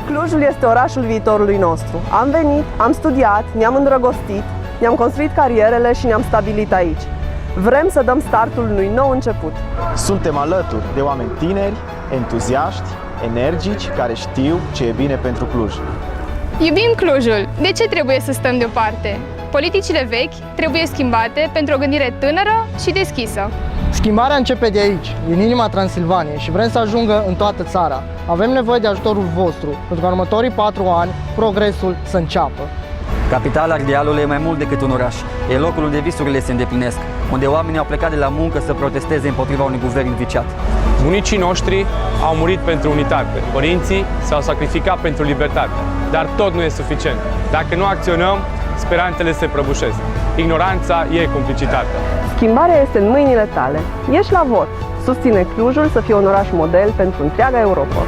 Clujul este orașul viitorului nostru. Am venit, am studiat, ne-am îndrăgostit, ne-am construit carierele și ne-am stabilit aici. Vrem să dăm startul unui nou început. Suntem alături de oameni tineri, entuziaști, energici, care știu ce e bine pentru Cluj. Iubim Clujul. De ce trebuie să stăm deoparte? Politicile vechi trebuie schimbate pentru o gândire tânără și deschisă. Schimbarea începe de aici, din inima Transilvaniei, și vrem să ajungă în toată țara. Avem nevoie de ajutorul vostru, pentru că în următorii 4 ani progresul să înceapă. Capitala Ardealului e mai mult decât un oraș. E locul unde visurile se îndeplinesc, unde oamenii au plecat de la muncă să protesteze împotriva unui guvern viciat. Bunicii noștri au murit pentru unitate, părinții s-au sacrificat pentru libertate, dar tot nu e suficient. Dacă nu acționăm, speranțele se prăbușesc. Ignoranța e complicitatea. Schimbarea este în mâinile tale. Ieși la vot. Susține Clujul să fie un oraș model pentru întreaga Europa.